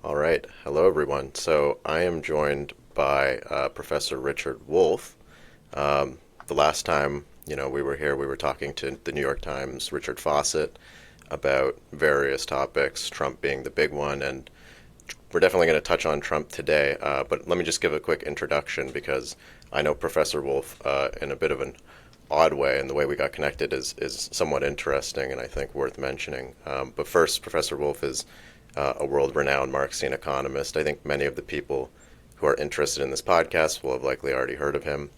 All right. Hello, everyone. So I am joined by Professor Richard Wolff. The last time, we were here, we were talking to the New York Times' Richard Fawcett about various topics, Trump being the big one, and we're definitely going to touch on Trump today. But let me just give a quick introduction because I know Professor Wolff in a bit of an odd way, and the way we got connected is somewhat interesting and I think worth mentioning. But first, Professor Wolff is a world-renowned Marxian economist. I think many of the people who are interested in this podcast will have likely already heard of him.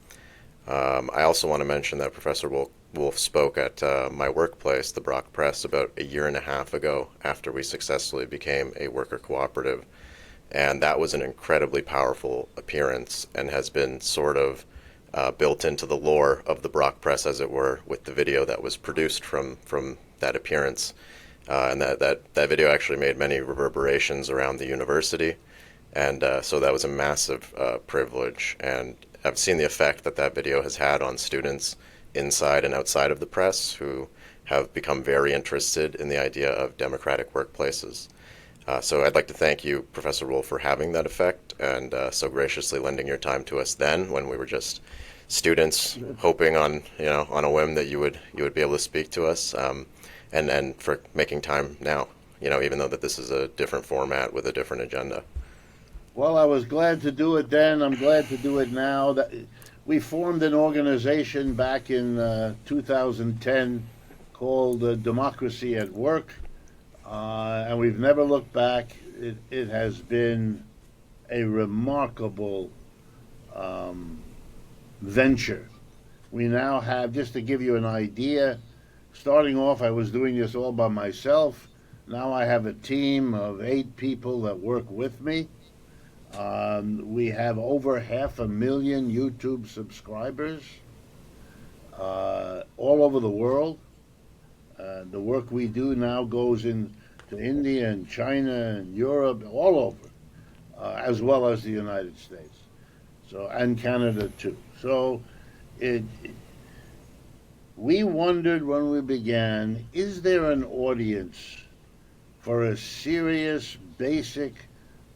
I also want to mention that Professor Wolff spoke at my workplace, the Brock Press, about a year and a half ago after we successfully became a worker cooperative. And that was an incredibly powerful appearance and has been sort of built into the lore of the Brock Press, as it were, with the video that was produced from that appearance. And that video actually made many reverberations around the university. And so that was a massive privilege. And I've seen the effect that video has had on students inside and outside of the press who have become very interested in the idea of democratic workplaces. So I'd like to thank you, Professor Wolff, for having that effect and so graciously lending your time to us then when we were just students hoping on a whim that you would be able to speak to us, and for making time now, even though that this is a different format with a different agenda. Well, I was glad to do it then. I'm glad to do it now. We formed an organization back in 2010 called Democracy at Work, and we've never looked back. It has been a remarkable venture. We now have, just to give you an idea, starting off, I was doing this all by myself. Now I have a team of 8 people that work with me. We have over 500,000 YouTube subscribers all over the world. The work we do now goes into India and China and Europe, all over, as well as the United States, and Canada too. So we wondered when we began, is there an audience for a serious, basic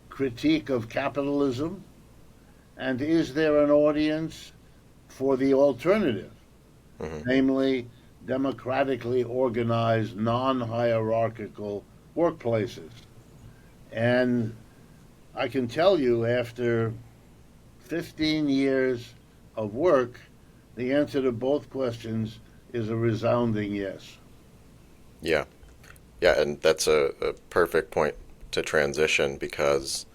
critique of capitalism? And is there an audience for the alternative, namely democratically organized, non-hierarchical workplaces? And I can tell you, after 15 years of work, the answer to both questions is a resounding yes. Yeah. Yeah, and that's a perfect point to transition because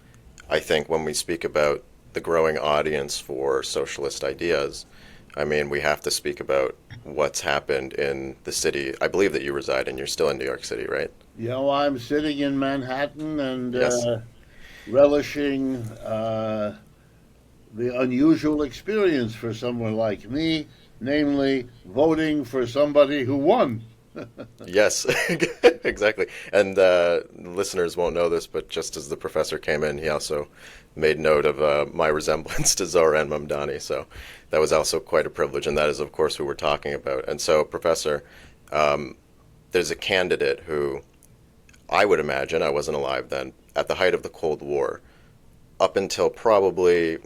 I think when we speak about the growing audience for socialist ideas, I mean, we have to speak about what's happened in the city. I believe that you reside in, you're still in New York City, right? I'm sitting in Manhattan and Yes. relishing the unusual experience for someone like me, namely voting for somebody who won. Yes, exactly. And listeners won't know this, but just as the professor came in, he also made note of my resemblance to Zohran Mamdani. So that was also quite a privilege, and that is, of course, who we're talking about. And so, Professor, there's a candidate who I would imagine, I wasn't alive then, at the height of the Cold War, up until probably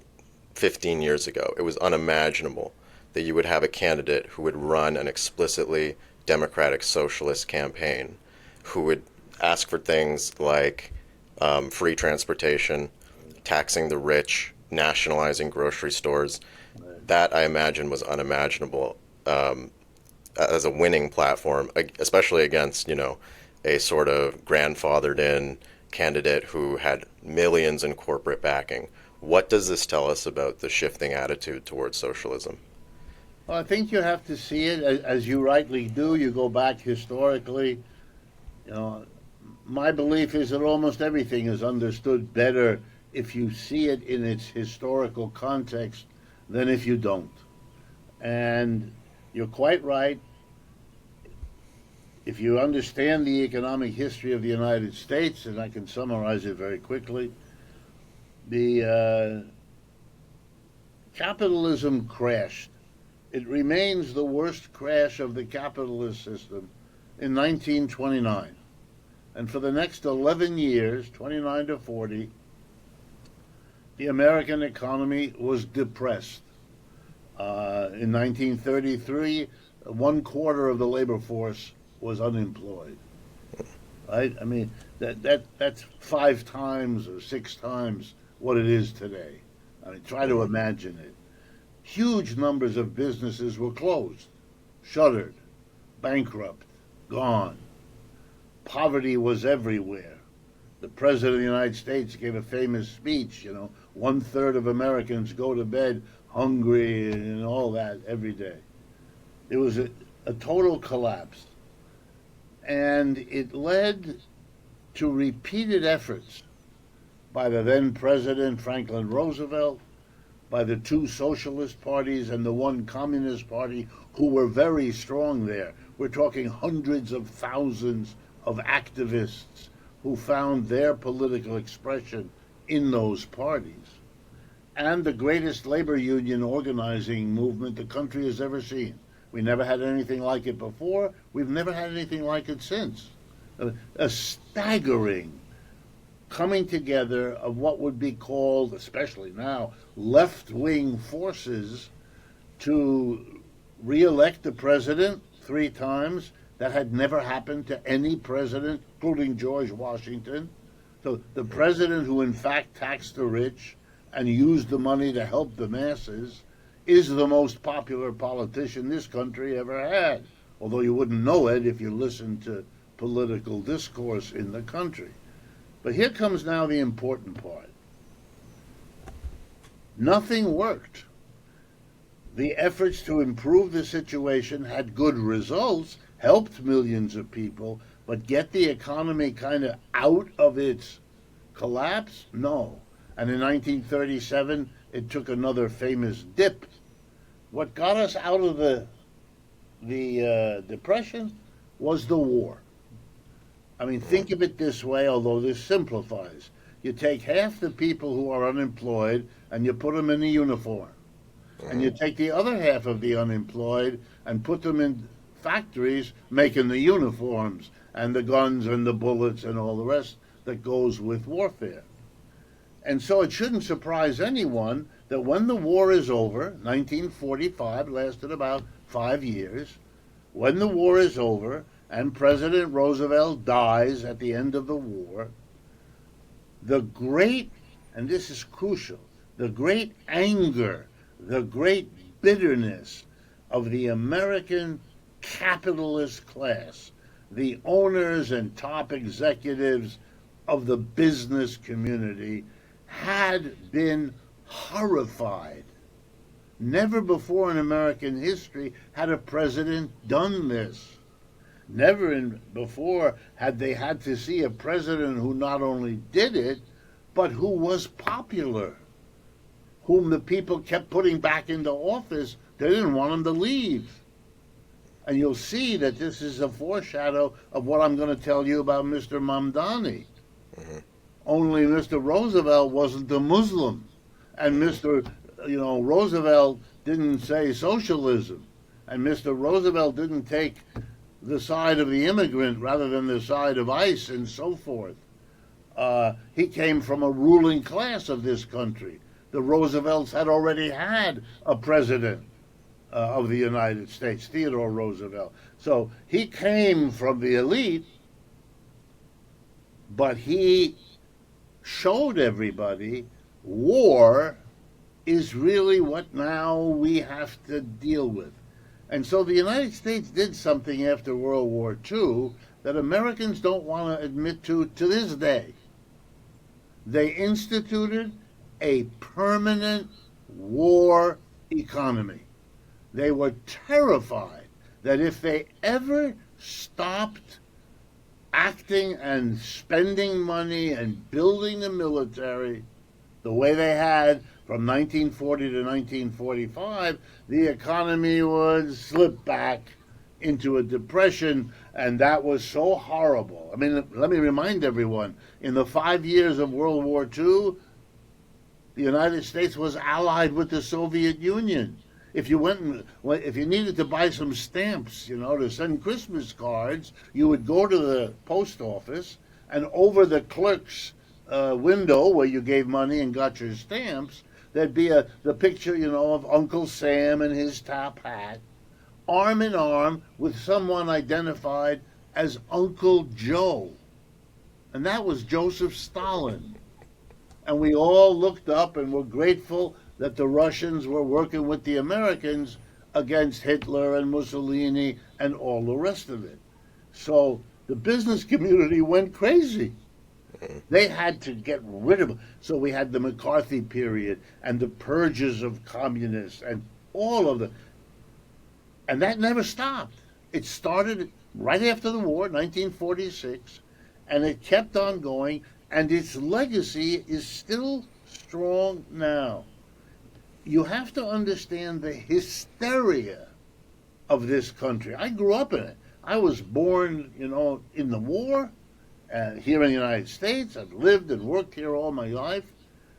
15 years ago, it was unimaginable that you would have a candidate who would run an explicitly democratic socialist campaign, who would ask for things like free transportation, taxing the rich, nationalizing grocery stores. That, I imagine, was unimaginable as a winning platform, especially against, a sort of grandfathered in candidate who had millions in corporate backing. What does this tell us about the shifting attitude towards socialism? Well, I think you have to see it as you rightly do. You go back historically. You know, my belief is that almost everything is understood better if you see it in its historical context than if you don't. And you're quite right. If you understand the economic history of the United States, and I can summarize it very quickly, the capitalism crashed. It remains the worst crash of the capitalist system in 1929. And for the next 11 years, 29 to 40, the American economy was depressed. In 1933, 1/4 of the labor force was unemployed. Right? I mean, that's 5 times or 6 times what it is today. I mean, try to imagine it. Huge numbers of businesses were closed, shuttered, bankrupt, gone. Poverty was everywhere. The President of the United States gave a famous speech, 1/3 of Americans go to bed hungry and all that every day. It was a total collapse. And it led to repeated efforts by the then President Franklin Roosevelt, by the 2 socialist parties and the 1 communist party, who were very strong there. We're talking hundreds of thousands of activists who found their political expression in those parties. And the greatest labor union organizing movement the country has ever seen. We never had anything like it before. We've never had anything like it since. A staggering coming together of what would be called, especially now, left-wing forces to re-elect the president 3 times. That had never happened to any president, including George Washington. So the president who in fact taxed the rich and used the money to help the masses is the most popular politician this country ever had, although you wouldn't know it if you listened to political discourse in the country. But here comes now the important part. Nothing worked. The efforts to improve the situation had good results, helped millions of people, but get the economy kind of out of its collapse? No. And in 1937, it took another famous dip. What got us out of the depression was the war. I mean, think of it this way, although this simplifies. You take half the people who are unemployed and you put them in a uniform. And you take the other half of the unemployed and put them in factories making the uniforms and the guns and the bullets and all the rest that goes with warfare. And so it shouldn't surprise anyone that when the war is over, 1945 lasted about 5 years, when the war is over and President Roosevelt dies at the end of the war, the great, and this is crucial, the great anger, the great bitterness of the American capitalist class, the owners and top executives of the business community, had been horrified. Never before in American history had a president done this. Never before had they had to see a president who not only did it, but who was popular, whom the people kept putting back into office. They didn't want him to leave. And you'll see that this is a foreshadow of what I'm going to tell you about Mr. Mamdani. Only Mr. Roosevelt wasn't a Muslim. And Mr. Roosevelt didn't say socialism. And Mr. Roosevelt didn't take the side of the immigrant rather than the side of ICE and so forth. He came from a ruling class of this country. The Roosevelts had already had a president of the United States, Theodore Roosevelt. So he came from the elite, but he showed everybody war is really what now we have to deal with. And so the United States did something after World War II that Americans don't want to admit to this day. They instituted a permanent war economy. They were terrified that if they ever stopped acting and spending money and building the military the way they had from 1940 to 1945, the economy would slip back into a depression, and that was so horrible. I mean, let me remind everyone, in the 5 years of World War II, the United States was allied with the Soviet Union. If you went and if you needed to buy some stamps, to send Christmas cards, you would go to the post office, and over the clerk's window where you gave money and got your stamps, there'd be the picture, of Uncle Sam in his top hat, arm in arm with someone identified as Uncle Joe, and that was Joseph Stalin. And we all looked up and were grateful that the Russians were working with the Americans against Hitler and Mussolini and all the rest of it. So the business community went crazy. They had to get rid of it. So we had the McCarthy period and the purges of communists and all of the, and that never stopped. It started right after the war, 1946, and it kept on going, and its legacy is still strong now. You have to understand the hysteria of this country. I grew up in it. I was born, in the war, here in the United States. I've lived and worked here all my life.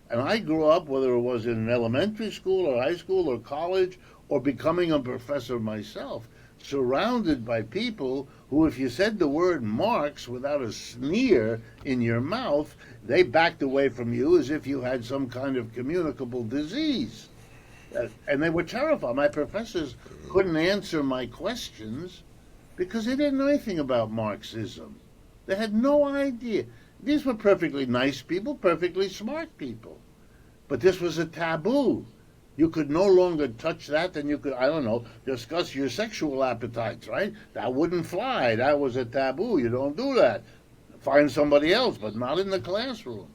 And I grew up, whether it was in elementary school or high school or college or becoming a professor myself, surrounded by people who, if you said the word Marx without a sneer in your mouth, they backed away from you as if you had some kind of communicable disease. And they were terrified. My professors couldn't answer my questions because they didn't know anything about Marxism. They had no idea. These were perfectly nice people, perfectly smart people. But this was a taboo. You could no longer touch that, and you could, I don't know, discuss your sexual appetites, right? That wouldn't fly. That was a taboo. You don't do that. Find somebody else, but not in the classroom.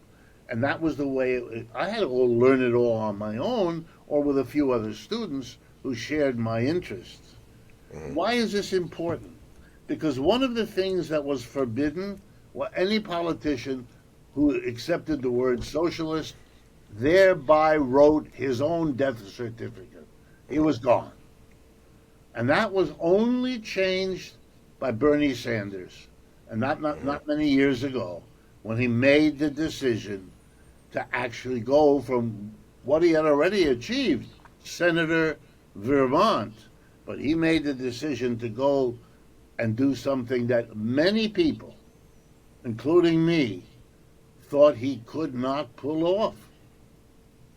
And that was the way I had to learn it all on my own or with a few other students who shared my interests. Why is this important? Because one of the things that was forbidden, well, any politician who accepted the word socialist thereby wrote his own death certificate. He was gone. And that was only changed by Bernie Sanders, and not many years ago, when he made the decision to actually go from what he had already achieved, Senator Vermont, but he made the decision to go and do something that many people, including me, thought he could not pull off.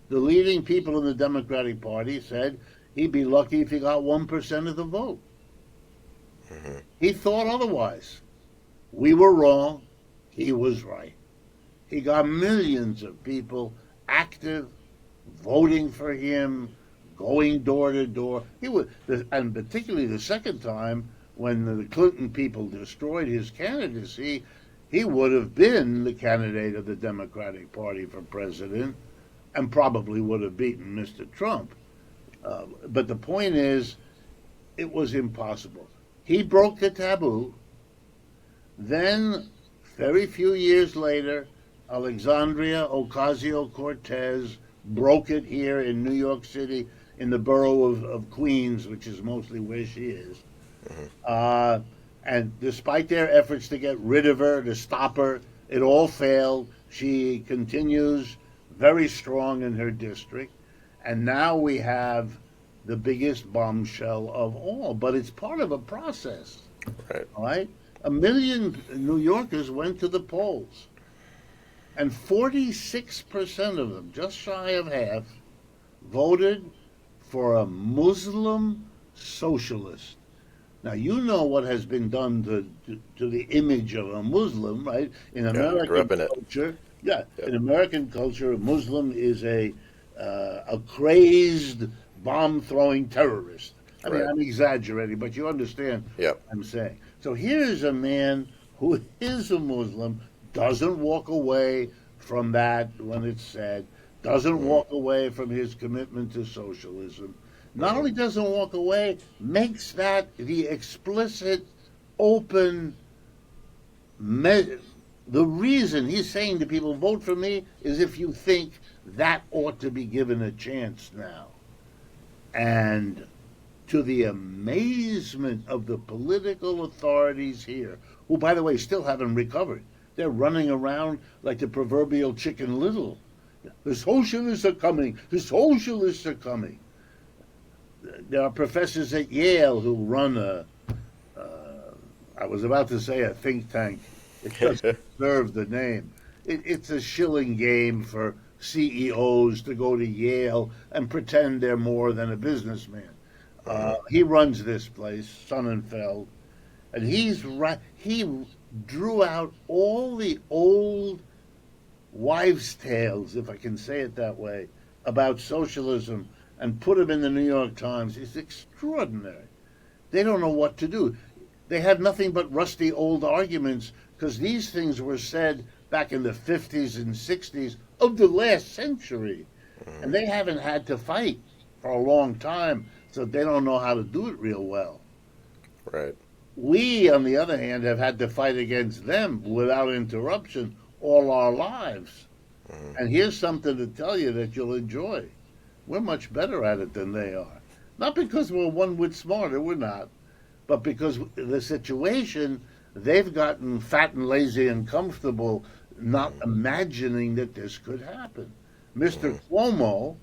The leading people in the Democratic Party said he'd be lucky if he got 1% of the vote. He thought otherwise. We were wrong. He was right. He got millions of people active, voting for him, going door to door. And particularly the second time, when the Clinton people destroyed his candidacy, he would have been the candidate of the Democratic Party for president and probably would have beaten Mr. Trump. But the point is, it was impossible. He broke the taboo. Then, very few years later, Alexandria Ocasio-Cortez broke it here in New York City, in the borough of Queens, which is mostly where she is. And despite their efforts to get rid of her, to stop her, it all failed. She continues very strong in her district. And now we have the biggest bombshell of all. But it's part of a process. Right. All right? 1 million New Yorkers went to the polls. And 46% of them, just shy of half, voted for a Muslim socialist. Now, you know what has been done to the image of a Muslim, right? In American culture, in American culture, a Muslim is a crazed bomb-throwing terrorist. I mean, I'm exaggerating, but you understand what I'm saying. So here's a man who is a Muslim, doesn't walk away from that when it's said, doesn't walk away from his commitment to socialism. Not only doesn't walk away, makes that the explicit, open, the reason he's saying to people, vote for me, is if you think that ought to be given a chance now. And to the amazement of the political authorities here, who, by the way, still haven't recovered. They're running around like the proverbial Chicken Little. The socialists are coming. The socialists are coming. There are professors at Yale who run I was about to say a think tank. It doesn't deserve the name. It's a shilling game for CEOs to go to Yale and pretend they're more than a businessman. He runs this place, Sonnenfeld, and he's right. He drew out all the old wives' tales, if I can say it that way, about socialism and put them in the New York Times. It's extraordinary. They don't know what to do. They have nothing but rusty old arguments because these things were said back in the 50s and 60s of the last century. And they haven't had to fight for a long time, so they don't know how to do it real well. Right. We, on the other hand, have had to fight against them without interruption all our lives. And here's something to tell you that you'll enjoy. We're much better at it than they are. Not because we're one whit smarter, we're not, but because the situation, they've gotten fat and lazy and comfortable, not imagining that this could happen. Mr. Cuomo,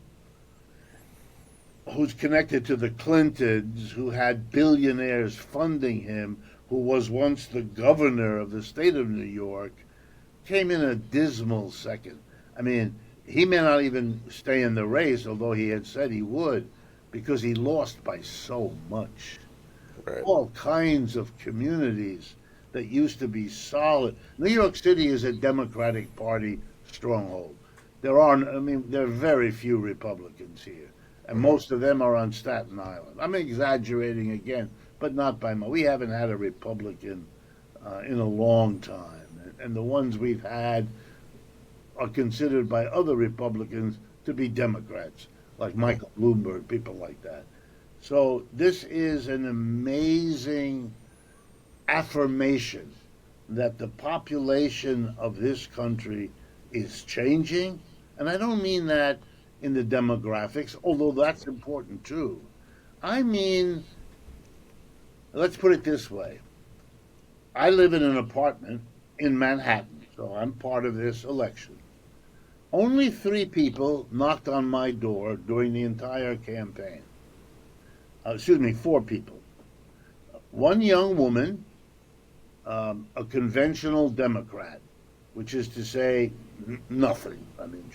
who's connected to the Clintons, who had billionaires funding him, who was once the governor of the state of New York, came in a dismal second. I mean, he may not even stay in the race, although he had said he would, because he lost by so much. Right. All kinds of communities that used to be solid. New York City is a Democratic Party stronghold. There are very few Republicans here, and most of them are on Staten Island. I'm exaggerating again, but not by much. We haven't had a Republican in a long time, and the ones we've had are considered by other Republicans to be Democrats, like Michael Bloomberg, people like that. So this is an amazing affirmation that the population of this country is changing. And I don't mean that in the demographics, although that's important too. I mean, let's put it this way. I live in an apartment in Manhattan, so I'm part of this election. Only 3 people knocked on my door during the entire campaign. 4 people. One young woman, a conventional Democrat, which is to say nothing. I mean,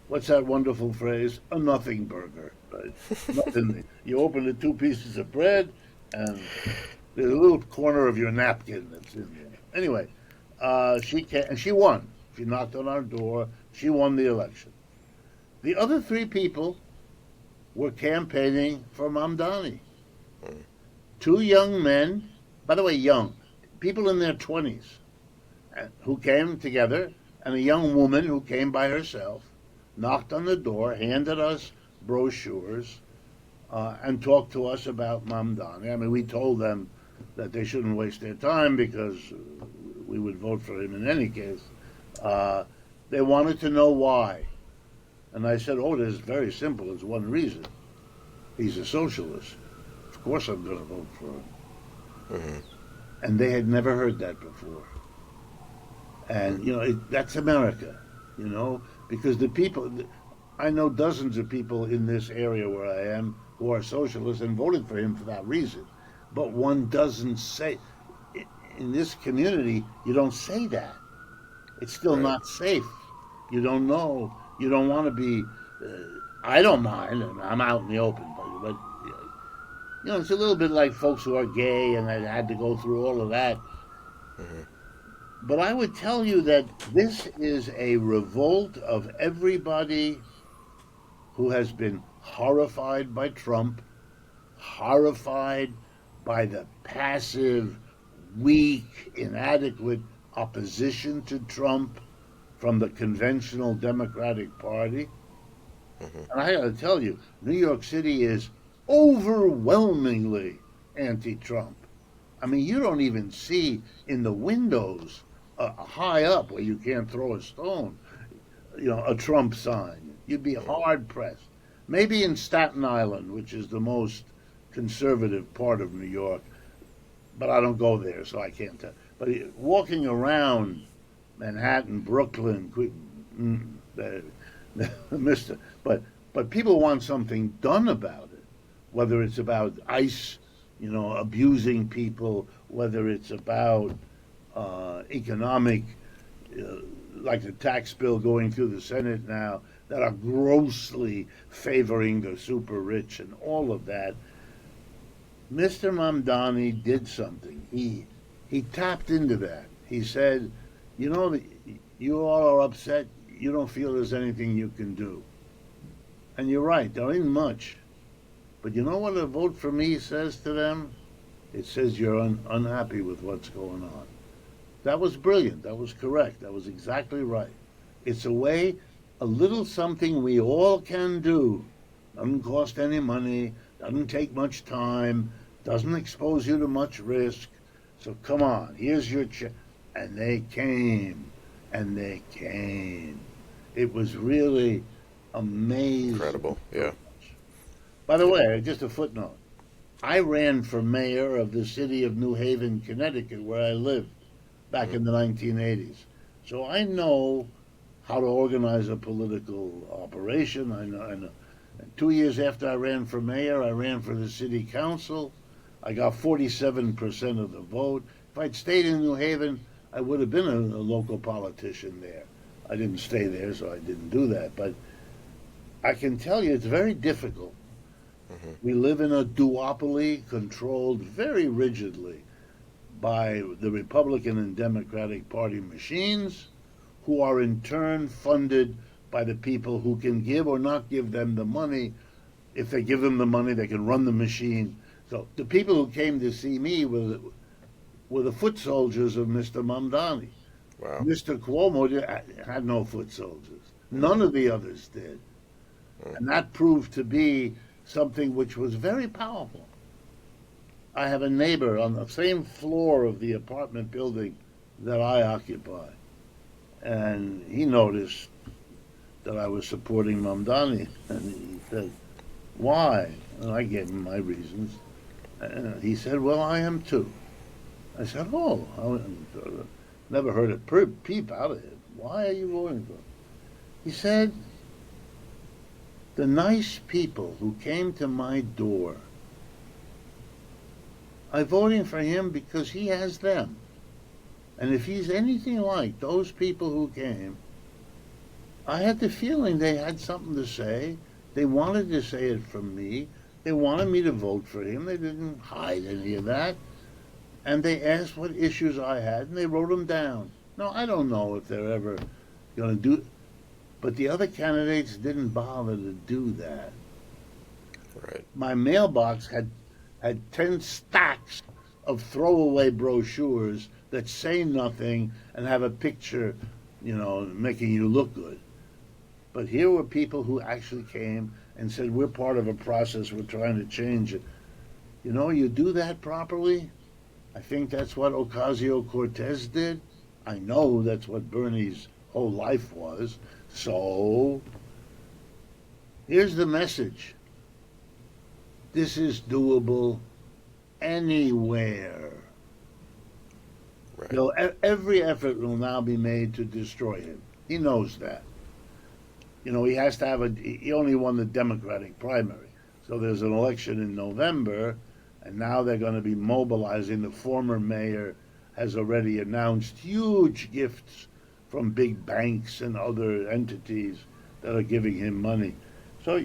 what's that wonderful phrase? A nothing burger. Right? Nothing. You open the 2 pieces of bread, and there's a little corner of your napkin that's in there. Anyway, she won. She knocked on our door. She won the election. The other 3 people were campaigning for Mamdani. 2 young men, by the way, young, people in their 20s, who came together, and a young woman who came by herself, knocked on the door, handed us brochures, and talked to us about Mamdani. I mean, we told them that they shouldn't waste their time because we would vote for him in any case. They wanted to know why. And I said, oh, it's very simple. There's one reason. He's a socialist. Of course I'm going to vote for him. Mm-hmm. And they had never heard that before. And, that's America, because the people, I know dozens of people in this area where I am who are socialists and voted for him for that reason. But one doesn't say, in this community, you don't say that. It's still Right. not safe. You don't know. You don't want to be. I don't mind. I'm out in the open, but it's a little bit like folks who are gay and I had to go through all of that. Mm-hmm. But I would tell you that this is a revolt of everybody who has been horrified by Trump, horrified by the passive, weak, inadequate opposition to Trump from the conventional Democratic Party. Mm-hmm. And I got to tell you, New York City is overwhelmingly anti-Trump. I mean, you don't even see in the windows high up where you can't throw a stone, a Trump sign. You'd be hard pressed. Maybe in Staten Island, which is the most conservative part of New York, but I don't go there, so I can't tell. But walking around Manhattan, Brooklyn, Mister, but people want something done about it. whether it's about ICE, abusing people, whether it's about economic, uh, like the tax bill going through the Senate now, that are grossly favoring the super rich and all of that. Mr. Mamdani did something. He tapped into that. He said, "You know, you all are upset. You don't feel there's anything you can do." And you're right. There ain't much. But you know what a vote for me says to them? It says you're unhappy with what's going on. That was brilliant. That was correct. That was exactly right. It's a way, a little something we all can do. Doesn't cost any money, doesn't take much time, doesn't expose you to much risk. So come on, here's your chance. And they came, and they came. It was really amazing. Incredible. Yeah. By the way, just a footnote. I ran for mayor of the city of New Haven, Connecticut, where I lived back in the 1980s. So I know how to organize a political operation. I know. And 2 years after I ran for mayor, I ran for the city council. I got 47% of the vote. If I'd stayed in New Haven, I would have been a local politician there. I didn't stay there, so I didn't do that. But I can tell you it's very difficult. We live in a duopoly controlled very rigidly by the Republican and Democratic Party machines, who are in turn funded by the people who can give or not give them the money. If they give them the money, they can run the machine. So the people who came to see me were the foot soldiers of Mr. Mamdani. Wow. Mr. Cuomo had no foot soldiers. None of the others did. And that proved to be something which was very powerful. I have a neighbor on the same floor of the apartment building that I occupy. And he noticed that I was supporting Mamdani. And he said, "Why?" And I gave him my reasons. And he said, "Well, I am too." I said, "Oh, I never heard a peep out of it. Why are you voting for him?" He said, "The nice people who came to my door, I'm voting for him because he has them. And if he's anything like those people who came, I had the feeling they had something to say. They wanted to say it from me. They wanted me to vote for him. They didn't hide any of that. And they asked what issues I had, and they wrote them down. Now, I don't know if they're ever going to do, but the other candidates didn't bother to do that. Right. My mailbox had 10 stacks of throwaway brochures that say nothing and have a picture, making you look good. But here were people who actually came and said, we're part of a process, we're trying to change it. You do that properly. I think that's what Ocasio-Cortez did. I know that's what Bernie's whole life was. So, here's the message. This is doable anywhere. Right. Every effort will now be made to destroy him. He knows that. He has to he only won the Democratic primary. So there's an election in November, and now they're going to be mobilizing. The former mayor has already announced huge gifts from big banks and other entities that are giving him money. So,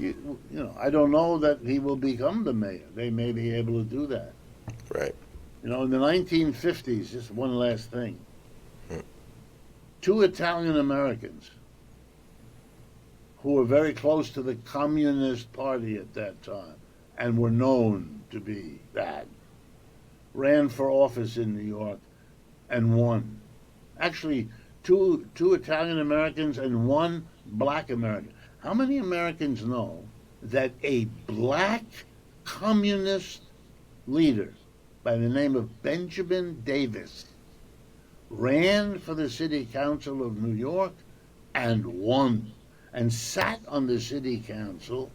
I don't know that he will become the mayor. They may be able to do that. Right. In the 1950s, just one last thing. 2 Italian Americans who were very close to the Communist Party at that time and were known to be that, ran for office in New York and won. Actually, two Italian Americans and 1 black American. How many Americans know that a black communist leader by the name of Benjamin Davis ran for the city council of New York and won, and sat on the city council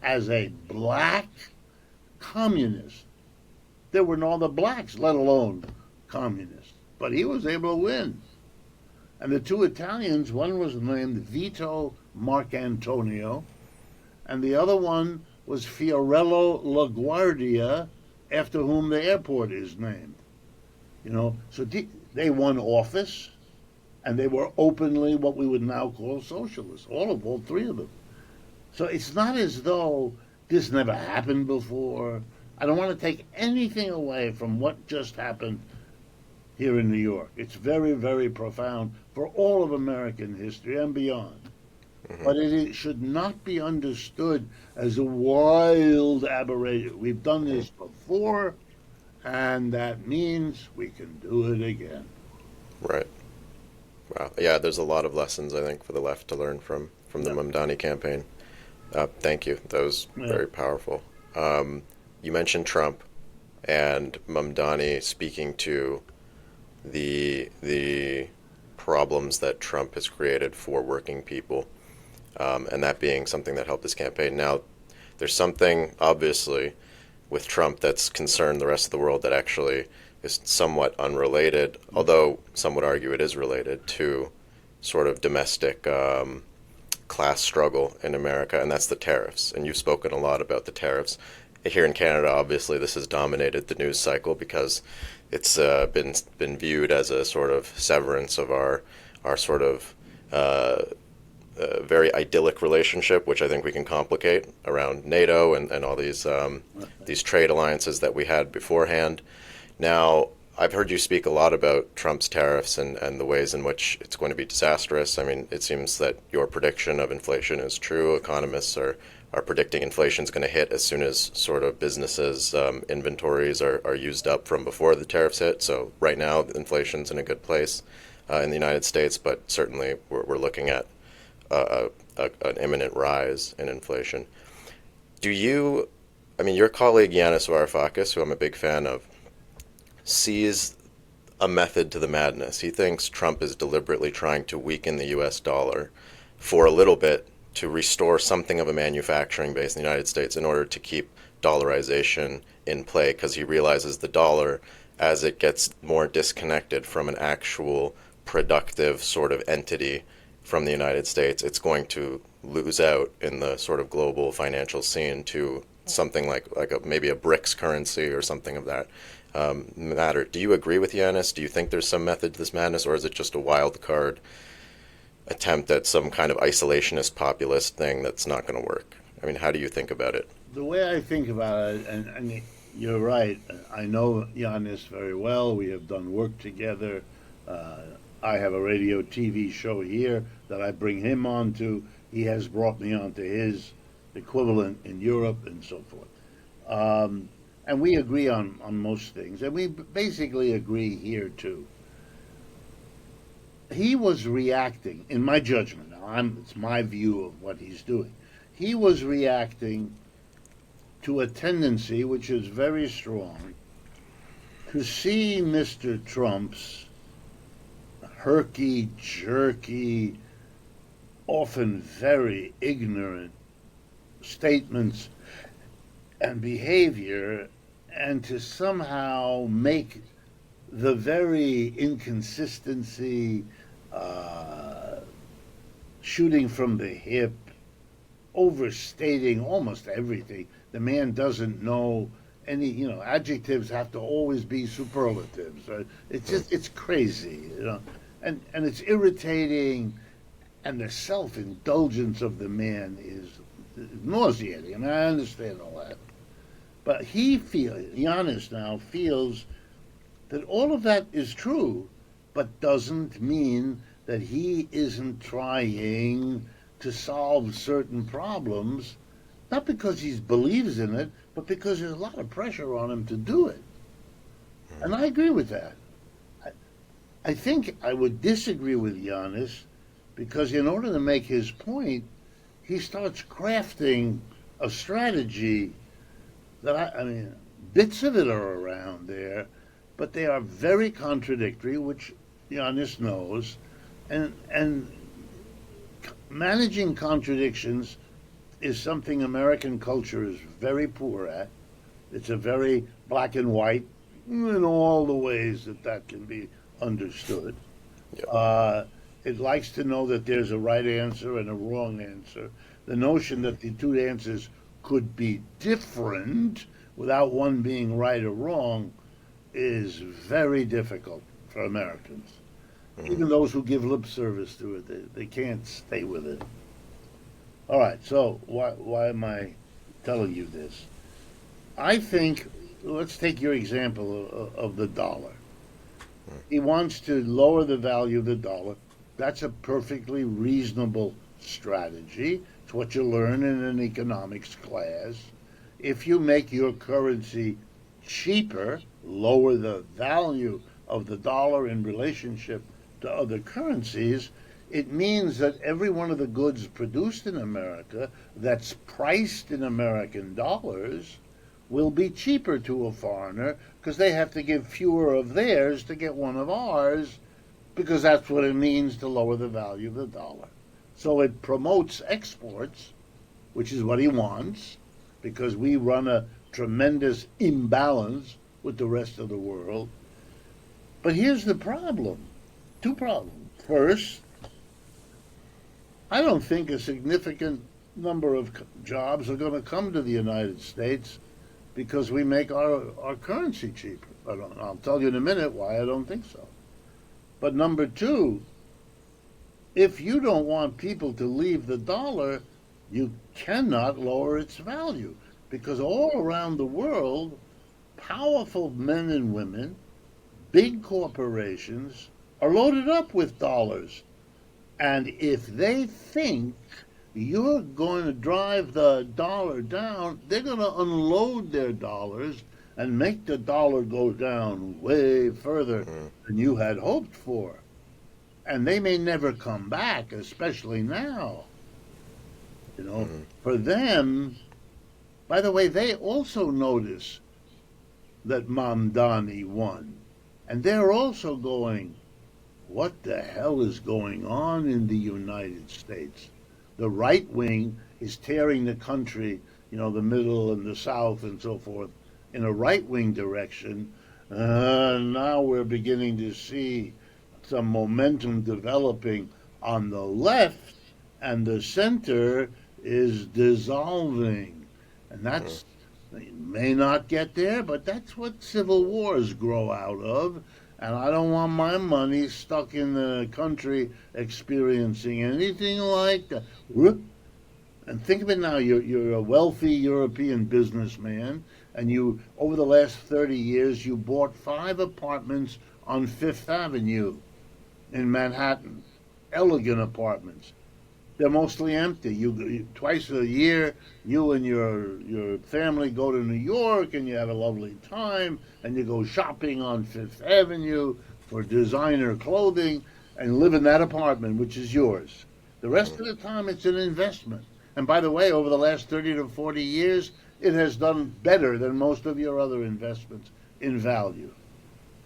as a black communist? There were no other blacks, let alone communists. But he was able to win. And the 2 Italians, one was named Vito Marcantonio, and the other one was Fiorello LaGuardia, after whom the airport is named. So they won office, and they were openly what we would now call socialists, all three of them. So it's not as though this never happened before. I don't want to take anything away from what just happened here in New York. It's very, very profound for all of American history and beyond. But it should not be understood as a wild aberration. We've done this before, and that means we can do it again. Right. Wow. Yeah, there's a lot of lessons, I think, for the left to learn from the Yeah. Mamdani campaign. Thank you. That was Yeah. very powerful. You mentioned Trump and Mamdani speaking to the problems that Trump has created for working people, and that being something that helped his campaign. Now, there's something obviously with Trump that's concerned the rest of the world that actually is somewhat unrelated, although some would argue it is related to sort of domestic class struggle in America, and that's the tariffs. And you've spoken a lot about the tariffs. Here in Canada, obviously, this has dominated the news cycle because it's been viewed as a sort of severance of our sort of very idyllic relationship, which I think we can complicate around NATO and all these trade alliances that we had beforehand. Now, I've heard you speak a lot about Trump's tariffs and the ways in which it's going to be disastrous. I mean, it seems that your prediction of inflation is true. Economists are predicting inflation is going to hit as soon as sort of businesses' inventories are used up from before the tariffs hit. So right now, inflation's in a good place in the United States, but certainly we're looking at an imminent rise in inflation. I mean, your colleague Yanis Varoufakis, who I'm a big fan of, sees a method to the madness. He thinks Trump is deliberately trying to weaken the U.S. dollar for a little bit to restore something of a manufacturing base in the United States in order to keep dollarization in play, because he realizes the dollar, as it gets more disconnected from an actual productive sort of entity from the United States, it's going to lose out in the sort of global financial scene to something like maybe a BRICS currency or something of that matter. Do you agree with Yanis? Do you think there's some method to this madness, or is it just a wild card attempt at some kind of isolationist populist thing that's not going to work? I mean, how do you think about it? The way I think about it, and you're right, I know Giannis very well. We have done work together. I have a radio TV show here that I bring him on to. He has brought me on to his equivalent in Europe and so forth. And we agree on most things. And we basically agree here too. He was reacting, in my judgment, now it's my view of what he's doing. He was reacting to a tendency which is very strong to see Mr. Trump's herky-jerky, often very ignorant statements and behavior, and to somehow make the very inconsistency, shooting from the hip, overstating almost everything. The man doesn't know any, adjectives have to always be superlatives. It's crazy, and it's irritating, and the self-indulgence of the man is nauseating, and I understand all that. But Giannis now feels that all of that is true, but doesn't mean that he isn't trying to solve certain problems, not because he believes in it, but because there's a lot of pressure on him to do it. And I agree with that. I think I would disagree with Giannis because in order to make his point, he starts crafting a strategy that I mean, bits of it are around there, but they are very contradictory, which Giannis knows, and managing contradictions is something American culture is very poor at. It's a very black and white in all the ways that can be understood. Yep. It likes to know that there's a right answer and a wrong answer. The notion that the two answers could be different without one being right or wrong is very difficult for Americans. Mm-hmm. Even those who give lip service to it, they can't stay with it. All right, so why am I telling you this? I think, let's take your example of the dollar. He wants to lower the value of the dollar. That's a perfectly reasonable strategy. It's what you learn in an economics class. If you make your currency cheaper, lower the value of the dollar in relationship to other currencies, it means that every one of the goods produced in America that's priced in American dollars will be cheaper to a foreigner because they have to give fewer of theirs to get one of ours because that's what it means to lower the value of the dollar. So it promotes exports, which is what he wants, because we run a tremendous imbalance with the rest of the world. But here's the problem, two problems. First, I don't think a significant number of jobs are going to come to the United States because we make our currency cheaper. I'll tell you in a minute why I don't think so. But number two, if you don't want people to leave the dollar, you cannot lower its value because all around the world, powerful men and women, big corporations are loaded up with dollars. And if they think you're going to drive the dollar down, they're going to unload their dollars and make the dollar go down way further than you had hoped for. And they may never come back, especially now. You know, for them, by the way, they also notice that Mamdani won. And they're also going, what the hell is going on in the United States? The right wing is tearing the country, you know, the middle and the south and so forth, in a right wing direction. Now we're beginning to see some momentum developing on the left, and the center is dissolving. And that's, they may not get there, but that's what civil wars grow out of. And I don't want my money stuck in the country experiencing anything like that. And think of it now, you're a wealthy European businessman, and you, over the last 30 years, you bought 5 apartments on Fifth Avenue in Manhattan, elegant apartments. They're mostly empty. You twice a year, you and your family go to New York, and you have a lovely time, and you go shopping on Fifth Avenue for designer clothing, and live in that apartment, which is yours. The rest of the time, it's an investment. And by the way, over the last 30 to 40 years, it has done better than most of your other investments in value.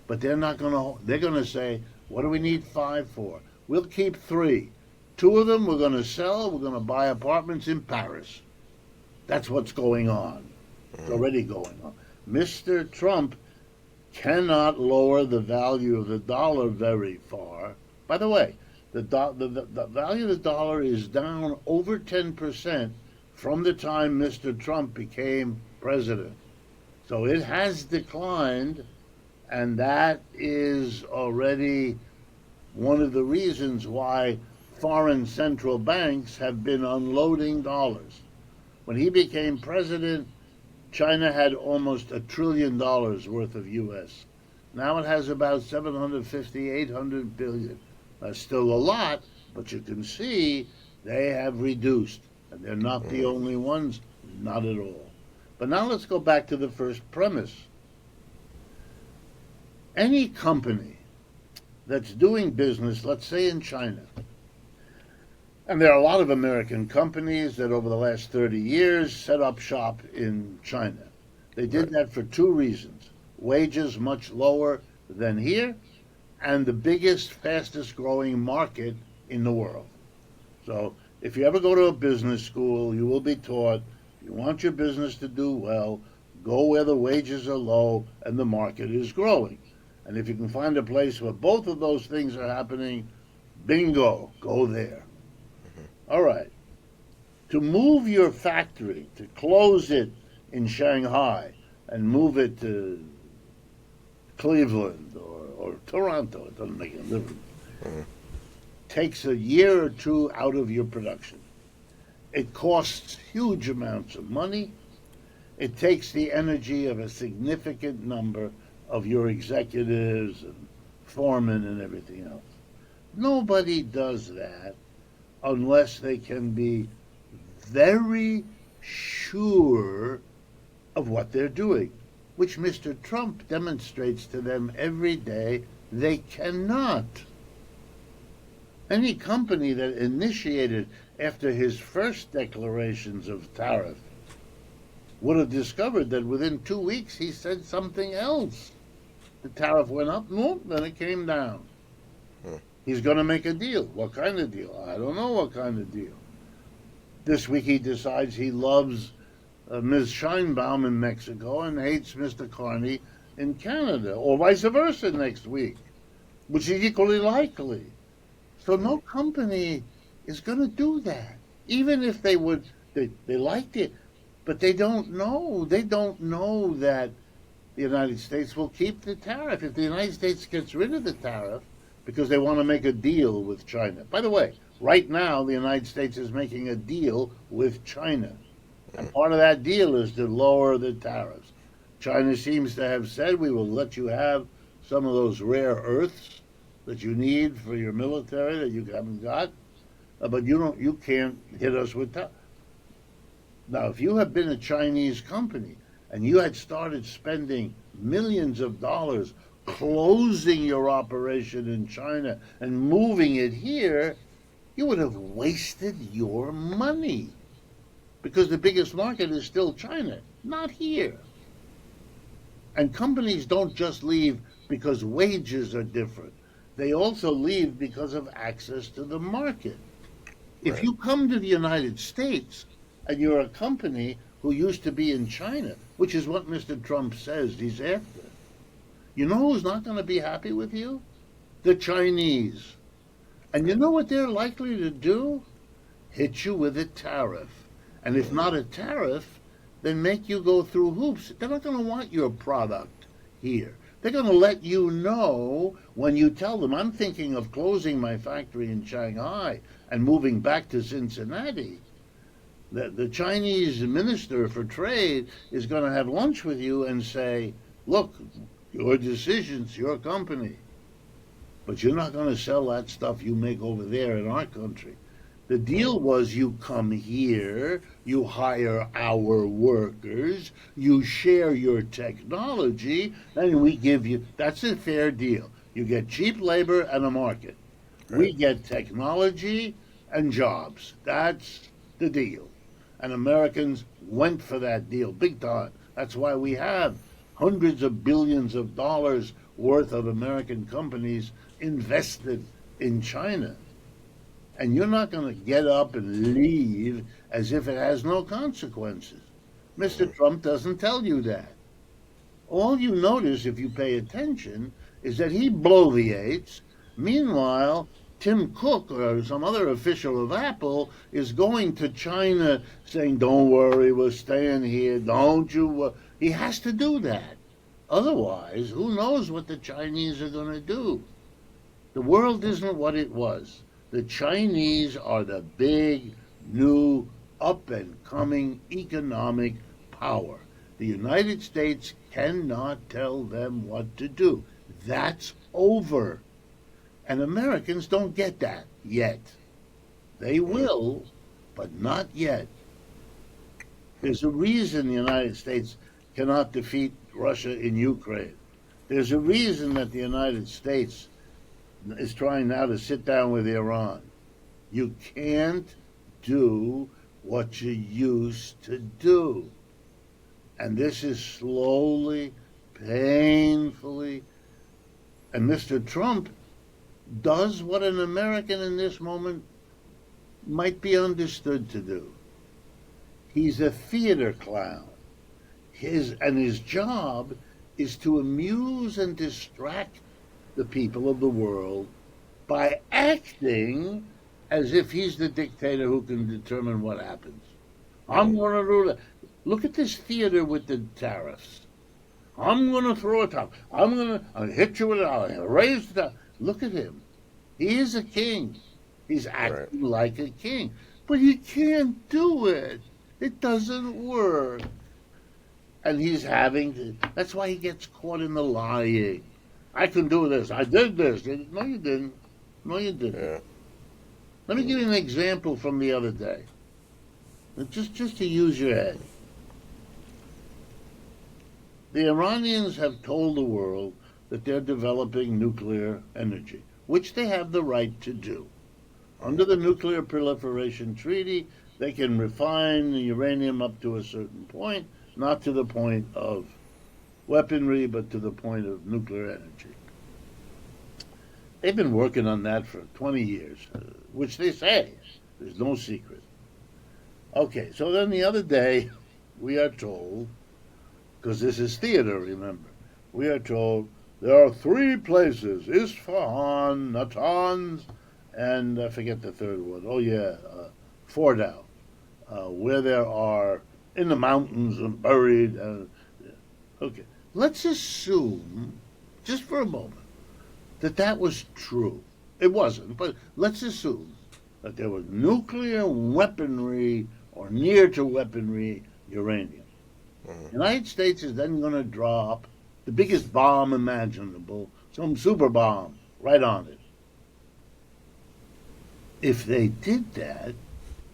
But they're not going to. They're going to say, "What do we need 5 for? We'll keep 3. 2 of them we're going to sell. We're going to buy apartments in Paris." That's what's going on. It's already going on. Mr. Trump cannot lower the value of the dollar very far. By the way, the value of the dollar is down over 10% from the time Mr. Trump became president. So it has declined, and that is already one of the reasons why foreign central banks have been unloading dollars. When he became president, China had almost $1 trillion worth of U.S. Now it has about 750, 800 billion. That's still a lot, but you can see they have reduced. And they're not the only ones, not at all. But now let's go back to the first premise. Any company that's doing business, let's say in China, and there are a lot of American companies that over the last 30 years set up shop in China. They did that for 2 reasons. Wages much lower than here, and the biggest, fastest growing market in the world. So if you ever go to a business school, you will be taught, if you want your business to do well, go where the wages are low and the market is growing. And if you can find a place where both of those things are happening, bingo, go there. All right. To move your factory, to close it in Shanghai and move it to Cleveland or Toronto, it doesn't make any difference, Mm-hmm. takes a year or two out of your production. It costs huge amounts of money. It takes the energy of a significant number of your executives and foremen and everything else. Nobody does that unless they can be very sure of what they're doing, which Mr. Trump demonstrates to them every day they cannot. Any company that initiated after his first declarations of tariff would have discovered that within 2 weeks he said something else. The tariff went up, nope, then it came down. Hmm. He's going to make a deal. What kind of deal? I don't know what kind of deal. This week he decides he loves Ms. Scheinbaum in Mexico and hates Mr. Carney in Canada, or vice versa next week, which is equally likely. So no company is going to do that, even if they would. They liked it, but they don't know. They don't know that the United States will keep the tariff. If the United States gets rid of the tariff because they want to make a deal with China. By the way, right now the United States is making a deal with China. And part of that deal is to lower the tariffs. China seems to have said, we will let you have some of those rare earths that you need for your military that you haven't got, but you can't hit us with that. Now, if you have been a Chinese company and you had started spending millions of dollars closing your operation in China and moving it here, you would have wasted your money because the biggest market is still China, not here. And companies don't just leave because wages are different. They also leave because of access to the market. If Right. you come to the United States and you're a company who used to be in China, which is what Mr. Trump says he's after, you know who's not going to be happy with you? The Chinese. And you know what they're likely to do? Hit you with a tariff. And if not a tariff, then make you go through hoops. They're not going to want your product here. They're going to let you know when you tell them, I'm thinking of closing my factory in Shanghai and moving back to Cincinnati. The Chinese minister for trade is going to have lunch with you and say, look, your decisions, your company, but you're not going to sell that stuff you make over there in our country. The deal was you come here, you hire our workers, you share your technology, and we give you, that's a fair deal. You get cheap labor and a market. We Right. get technology and jobs. That's the deal. And Americans went for that deal big time. That's why we have hundreds of billions of dollars worth of American companies invested in China. And you're not going to get up and leave as if it has no consequences. Mr. Trump doesn't tell you that. All you notice if you pay attention is that he bloviates. Meanwhile, Tim Cook or some other official of Apple is going to China saying, don't worry, we're staying here. Don't you? He has to do that. Otherwise, who knows what the Chinese are going to do? The world isn't what it was. The Chinese are the big, new, up and coming economic power. The United States cannot tell them what to do. That's over. And Americans don't get that yet. They will, but not yet. There's a reason the United States cannot defeat Russia in Ukraine. There's a reason that the United States is trying now to sit down with Iran. You can't do what you used to do. And this is slowly, painfully, and Mr. Trump does what an American in this moment might be understood to do. He's a theater clown. His job is to amuse and distract the people of the world by acting as if he's the dictator who can determine what happens. I'm Mm, going to rule it. Look at this theater with the tariffs. I'm going to throw a top. I'll hit you with it. I'll raise the. Look at him. He is a king. He's right. acting like a king. But he can't do it. It doesn't work. And he's having to. That's why he gets caught in the lying. I can do this. I did this. No, you didn't. No, you didn't. Yeah. Let me Mm, give you an example from the other day. Just to use your head. The Iranians have told the world that they're developing nuclear energy, which they have the right to do. Under mm, the Nuclear Proliferation Treaty, they can refine the uranium up to a certain point, not to the point of weaponry, but to the point of nuclear energy. They've been working on that for 20 years, which they say. There's no secret. Okay, so then the other day, we are told, because this is theater, remember, we are told there are three places: Isfahan, Natanz, and I forget the third one. Oh, yeah, Fordow, where there are in the mountains and buried. Okay, let's assume, just for a moment, that that was true. It wasn't, but let's assume that there was nuclear weaponry or near to weaponry uranium. mm, The United States is then going to drop the biggest bomb imaginable, some super bomb, right on it. If they did that,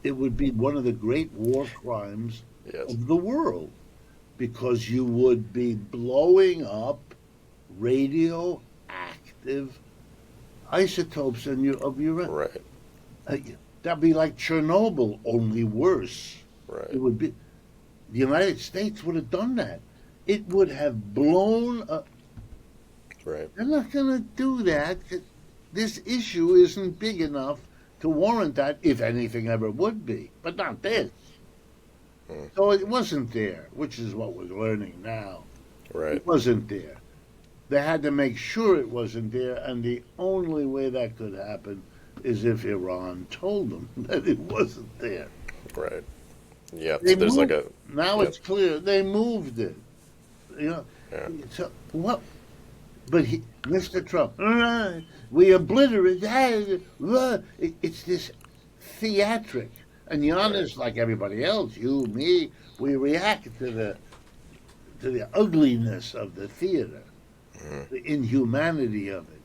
it would be one of the great war crimes yes. of the world because you would be blowing up radioactive isotopes of uranium. Right. Uh, that'd be like Chernobyl, only worse. It Right. would be. The United States would have done that. It would have blown up. Right. They're not going to do that. This issue isn't big enough to warrant that, if anything ever would be. But not this. Mm, So it wasn't there, which is what we're learning now. right. It wasn't there. They had to make sure it wasn't there, and the only way that could happen is if Iran told them that it wasn't there. Right. Yeah. They So there's like moved. a. Now Yep. it's clear they moved it. You know. Yeah. So what? But Mr. Trump, we obliterate. It's this theatric, and Right. Giannis, like everybody else, you, me, we react to the ugliness of the theater, Mm, the inhumanity of it.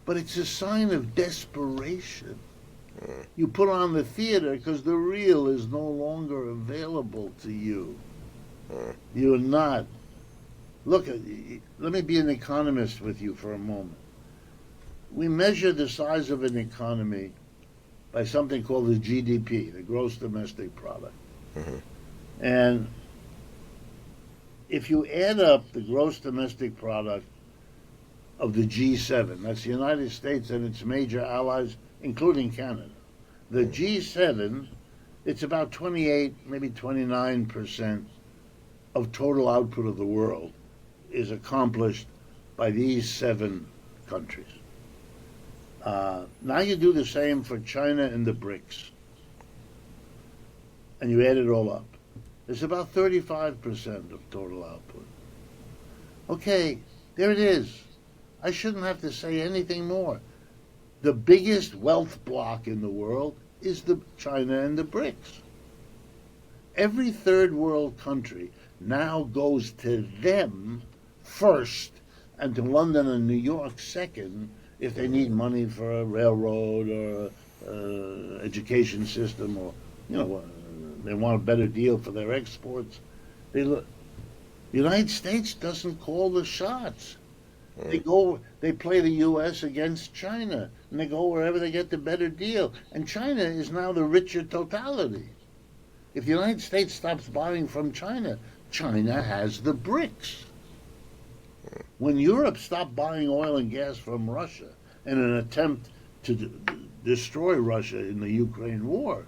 But it's a sign of desperation. mm, You put on the theater because the real is no longer available to you. mm, You're not. Look, let me be an economist with you for a moment. We measure the size of an economy by something called the GDP, the gross domestic product. mhm, And if you add up the gross domestic product of the G7, that's the United States and its major allies, including Canada, the mm, G7, it's about 28, maybe 29% of total output of the world is accomplished by these seven countries. Now you do the same for China and the BRICS, and you add it all up. It's about 35% of total output. Okay, there it is. I shouldn't have to say anything more. The biggest wealth block in the world is the China and the BRICS. Every third world country now goes to them first and to London and New York second if they need money for a railroad or education system or they want a better deal for their exports. The United States doesn't call the shots. mm, They play the U.S. against China, and they go wherever they get the better deal. And China is now the richer totality. If the United States stops buying from China, China has the BRICS. When Europe stopped buying oil and gas from Russia in an attempt to destroy Russia in the Ukraine war,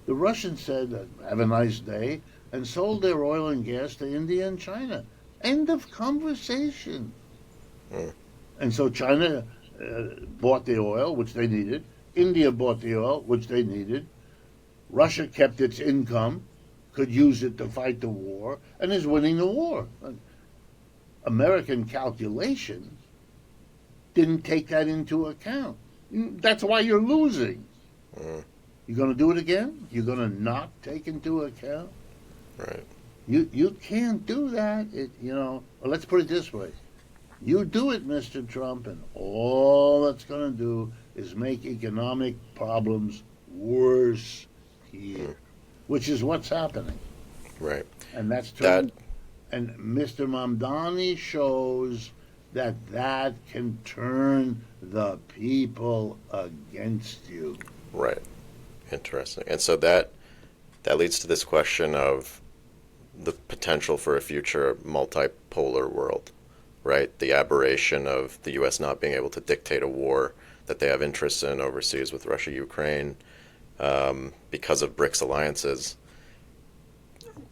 the Russians said, have a nice day, and sold their oil and gas to India and China. End of conversation. mm, And so China bought the oil, which they needed, India bought the oil, which they needed. Russia kept its income, could use it to fight the war, and is winning the war. American calculations didn't take that into account. That's why you're losing. Mm. You're going to do it again? You're going to not take into account? Right. You can't do that. Well, let's put it this way. You do it, Mr. Trump, and all that's going to do is make economic problems worse here, which is what's happening. Right. And that's That and Mr. Mamdani shows that can turn the people against you. right. Interesting. And so that leads to this question of the potential for a future multipolar world, right? The aberration of the U.S. not being able to dictate a war that they have interests in overseas with Russia, Ukraine, because of BRICS alliances.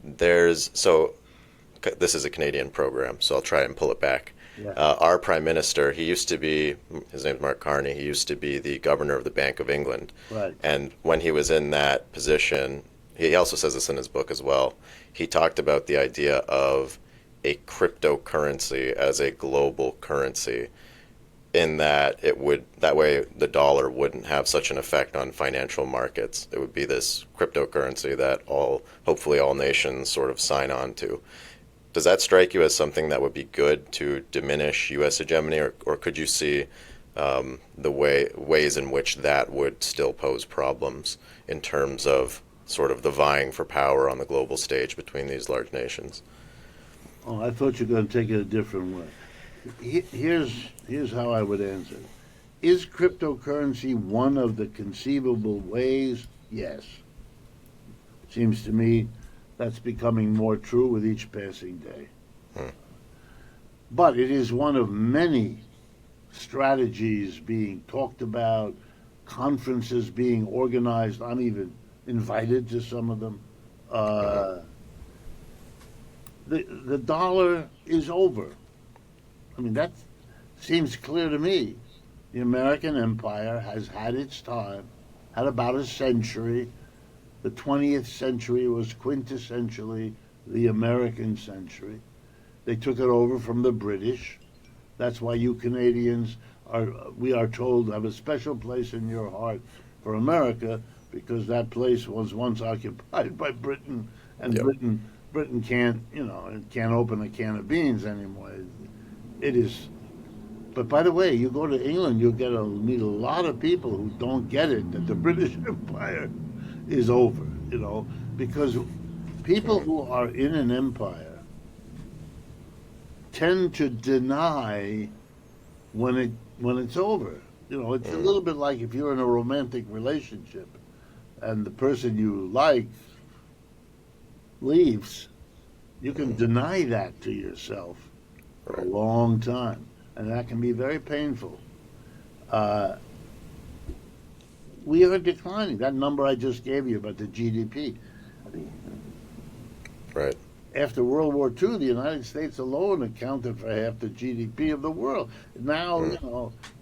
This is a Canadian program, so I'll try and pull it back. Yeah. Our prime minister, his name's Mark Carney, he used to be the governor of the Bank of England. Right. And when he was in that position, he also says this in his book as well, he talked about the idea of a cryptocurrency as a global currency, in that that way the dollar wouldn't have such an effect on financial markets. It would be this cryptocurrency that hopefully all nations sort of sign on to. Does that strike you as something that would be good to diminish U.S. hegemony, or could you see the ways in which that would still pose problems in terms of sort of the vying for power on the global stage between these large nations? Oh, I thought you were going to take it a different way. Here's how I would answer. Is cryptocurrency one of the conceivable ways? Yes. Seems to me that's becoming more true with each passing day. But it is one of many strategies being talked about, conferences being organized. I'm even invited to some of them. The dollar is over. I mean, that seems clear to me. The American empire has had its time, had about a century. The 20th century was quintessentially the American century. They took it over from the British. That's why you Canadians we are told, have a special place in your heart for America, because that place was once occupied by Britain, and Yep. Britain can't open a can of beans anymore. It is. But by the way, you go to England, you'll meet a lot of people who don't get it, that the British Empire is over, because people who are in an empire tend to deny when it's over. It's a little bit like if you're in a romantic relationship and the person you like leaves, you can deny that to yourself for a long time, and that can be very painful. We are declining. That number I just gave you about the GDP. Right. After World War II, the United States alone accounted for half the GDP of the world. Now,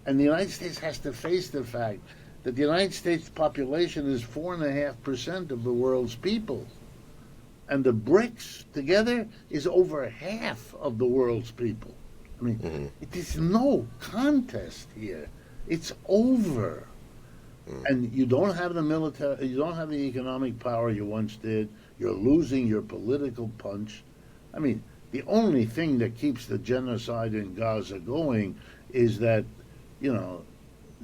and the United States has to face the fact that the United States population is 4.5% of the world's people. And the BRICS together is over half of the world's people. I mean, it is no contest here. It's over. And you don't have the military, you don't have the economic power you once did. You're losing your political punch. I mean, the only thing that keeps the genocide in Gaza going is that, the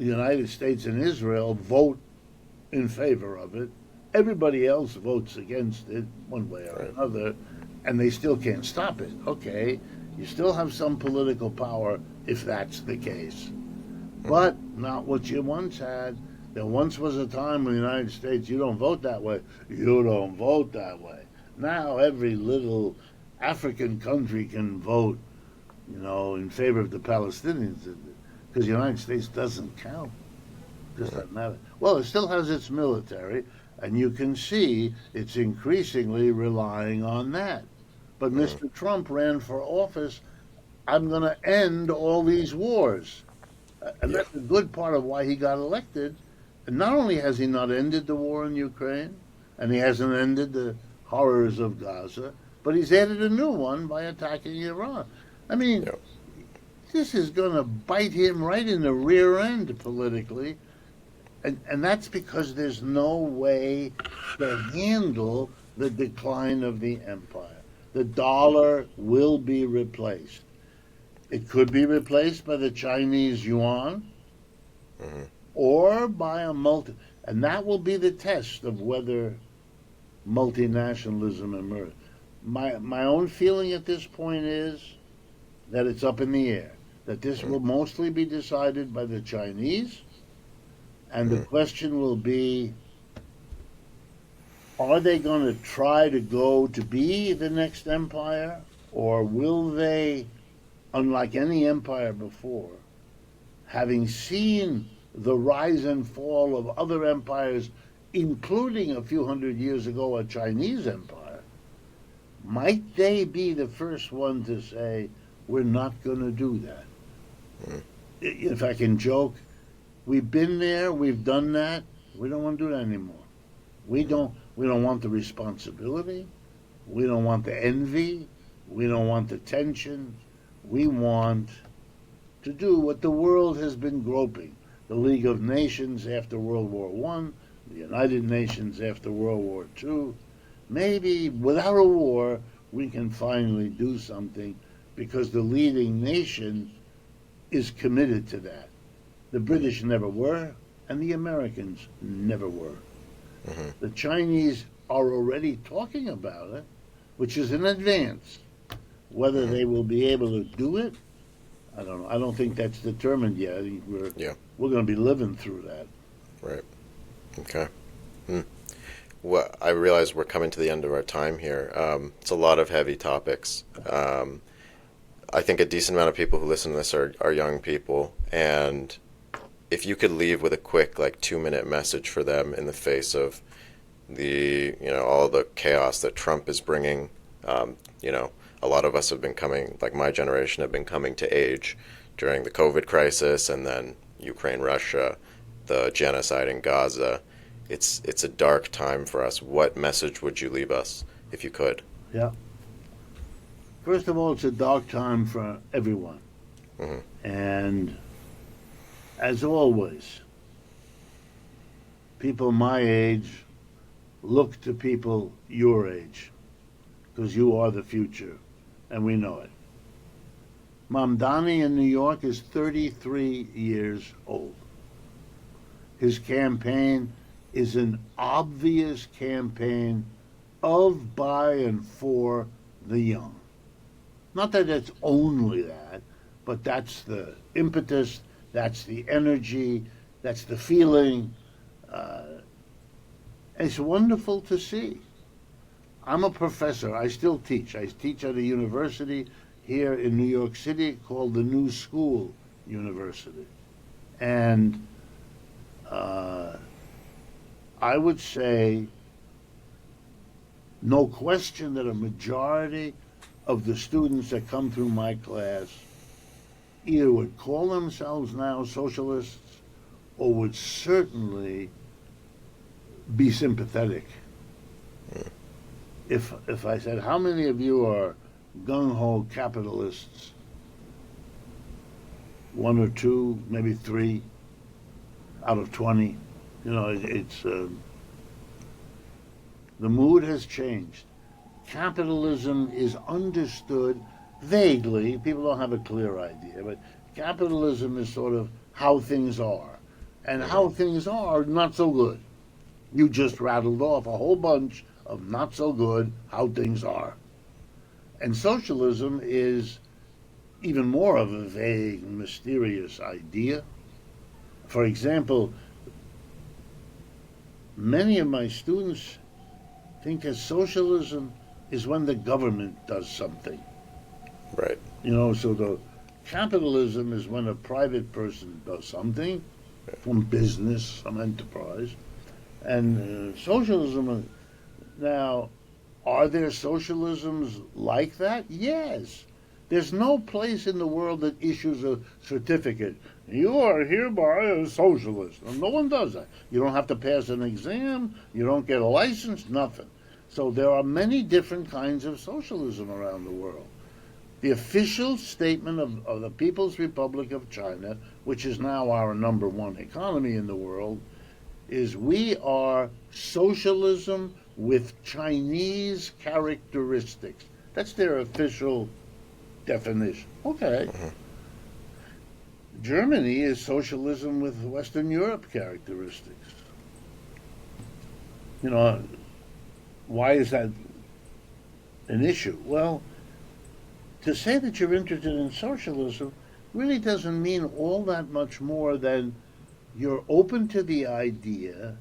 United States and Israel vote in favor of it. Everybody else votes against it one way or another, and they still can't stop it. Okay, you still have some political power if that's the case, but not what you once had. There once was a time in the United States, you don't vote that way. You don't vote that way. Now every little African country can vote, in favor of the Palestinians, because the United States doesn't count. It just doesn't matter. Well, it still has its military, and you can see it's increasingly relying on that. But Mr. Trump ran for office. I'm going to end all these wars. And that's a good part of why he got elected, And not only has he not ended the war in Ukraine, and he hasn't ended the horrors of Gaza, but he's added a new one by attacking Iran. I mean, Yep. this is going to bite him right in the rear end politically. And that's because there's no way to handle the decline of the empire. The dollar will be replaced. It could be replaced by the Chinese yuan Hmm. or by a and that will be the test of whether multinationalism emerges. My own feeling at this point is that it's up in the air, that this will mostly be decided by the Chinese, and the question will be, are they going to try to go to be the next empire, or will they, unlike any empire before, having seen the rise and fall of other empires, including a few hundred years ago a Chinese empire, might they be the first one to say, we're not going to do that? If I can joke, we've been there, we've done that, we don't want to do that anymore. We don't want the responsibility, we don't want the envy, we don't want the tension. We want to do what the world has been groping. The League of Nations after World War I, the United Nations after World War II. Maybe without a war, we can finally do something because the leading nation is committed to that. The British never were, and the Americans never were. Hmm. The Chinese are already talking about it, which is an advance. Whether they will be able to do it, I don't know. I don't think that's determined yet. I think we're going to be living through that. Right. Okay. Well, I realize we're coming to the end of our time here. It's a lot of heavy topics. I think a decent amount of people who listen to this are young people, and if you could leave with a quick, like, 2-minute message for them in the face of all the chaos that Trump is bringing, a lot of us have been coming, like my generation, have been coming to age during the COVID crisis, and then Ukraine, Russia, the genocide in Gaza. It's a dark time for us. What message would you leave us, if you could? Yeah. First of all, it's a dark time for everyone. Hmm. And as always, people my age look to people your age, because you are the future, and we know it. Mamdani in New York is 33 years old. His campaign is an obvious campaign of, by, and for the young. Not that it's only that, but that's the impetus, that's the energy, that's the feeling. It's wonderful to see. I'm a professor. I still teach. I teach at a university here in New York City called the New School University. And I would say, no question that a majority of the students that come through my class either would call themselves now socialists or would certainly be sympathetic. If I said, how many of you are gung-ho capitalists? 1 or 2, maybe 3 out of 20. It's the mood has changed. Capitalism is understood vaguely. People don't have a clear idea, but capitalism is sort of how things are. And how things are not so good. You just rattled off a whole bunch of not so good how things are. And socialism is even more of a vague, mysterious idea. For example, many of my students think that socialism is when the government does something. Right. So the capitalism is when a private person does something, some business, some enterprise. And socialism, now, are there socialisms like that? Yes. There's no place in the world that issues a certificate. You are hereby a socialist. And no one does that. You don't have to pass an exam. You don't get a license, nothing. So there are many different kinds of socialism around the world. The official statement of the People's Republic of China, which is now our number one economy in the world, is we are socialism with Chinese characteristics. That's their official definition. Okay. Germany is socialism with Western Europe characteristics. You know, why is that an issue? Well, to say that you're interested in socialism really doesn't mean all that much more than you're open to the idea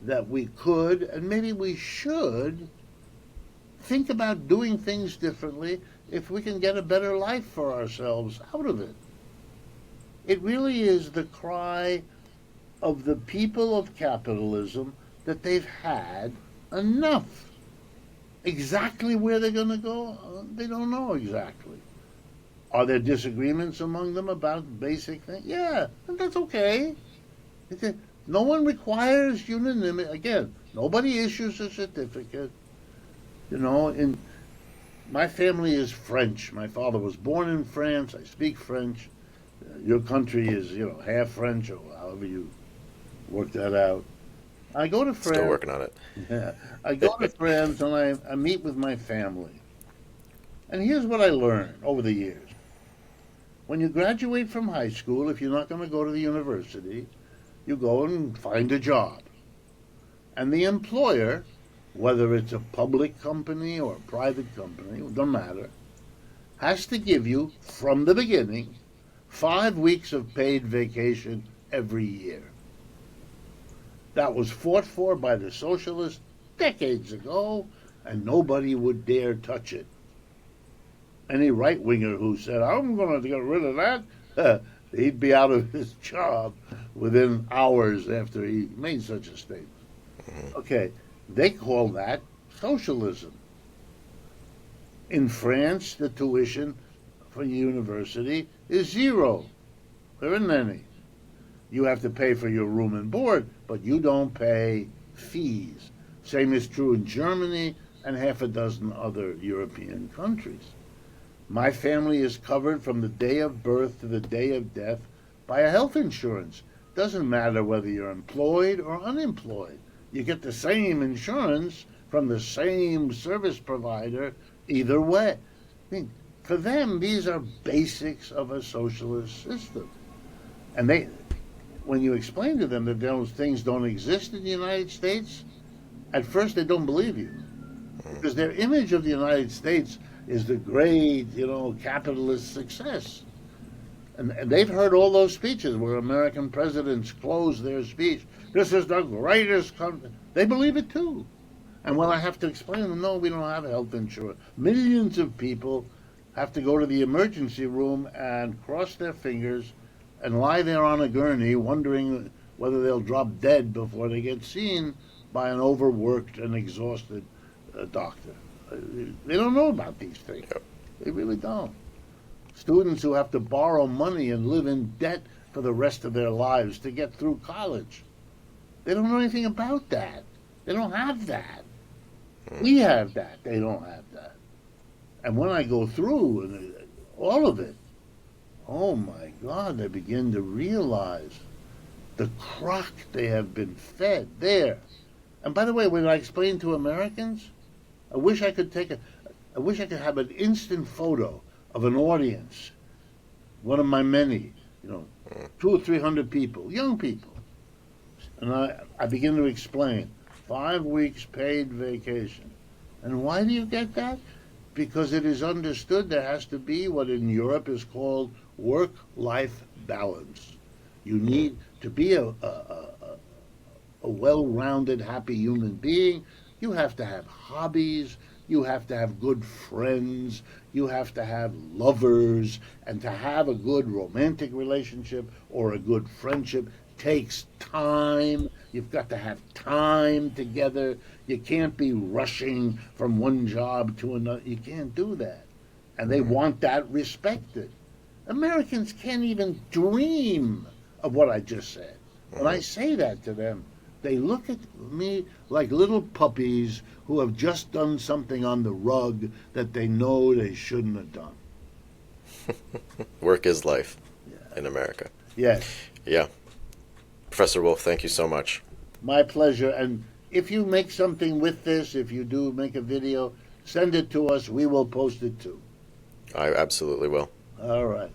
that we could, and maybe we should, think about doing things differently if we can get a better life for ourselves out of it. It really is the cry of the people of capitalism that they've had enough. Exactly where they're going to go, they don't know exactly. Are there disagreements among them about basic things? Yeah, and that's okay. No one requires unanimity. Again, nobody issues a certificate. You know, my family is French. My father was born in France. I speak French. Your country is, half French, or however you work that out. I go to France. Still working on it. Yeah, I go to France and I meet with my family. And here's what I learned over the years. When you graduate from high school, if you're not going to go to the university, you go and find a job. And the employer, whether it's a public company or a private company, it doesn't matter, has to give you, from the beginning, 5 weeks of paid vacation every year. That was fought for by the socialists decades ago, and nobody would dare touch it. Any right-winger who said, I'm going to get rid of that, he'd be out of his job within hours after he made such a statement. Okay, they call that socialism. In France, the tuition for university is zero. There isn't any. You have to pay for your room and board, but you don't pay fees. Same is true in Germany and half a dozen other European countries. My family is covered from the day of birth to the day of death by a health insurance. Doesn't matter whether you're employed or unemployed. You get the same insurance from the same service provider either way. I mean, for them, these are basics of a socialist system. And when you explain to them that those things don't exist in the United States, at first they don't believe you. Because their image of the United States is the great, capitalist success. And they've heard all those speeches where American presidents close their speech. This is the greatest country. They believe it too. And when I have to explain to them, no, we don't have health insurance. Millions of people have to go to the emergency room and cross their fingers and lie there on a gurney wondering whether they'll drop dead before they get seen by an overworked and exhausted doctor. They don't know about these things. Yep. They really don't. Students who have to borrow money and live in debt for the rest of their lives to get through college. They don't know anything about that. They don't have that. We have that. They don't have that. And when I go through all of it, oh my God, they begin to realize the crock they have been fed there. And by the way, when I explain to Americans, I wish I could have an instant photo of an audience, one of my many, 200 or 300 people, young people. And I begin to explain, 5 weeks paid vacation. And why do you get that? Because it is understood there has to be what in Europe is called work-life balance. You need to be a well-rounded, happy human being. You have to have hobbies. You have to have good friends. You have to have lovers. And to have a good romantic relationship or a good friendship takes time. You've got to have time together. You can't be rushing from one job to another. You can't do that. And they want that respected. Americans can't even dream of what I just said. When I say that to them, they look at me like little puppies who have just done something on the rug that they know they shouldn't have done. Work is life Yeah. in America. Yes, Yeah. Professor Wolff, thank you so much. my pleasure. And if you make something with this, if you do make a video, send it to us. We will post it too. I absolutely will. All right.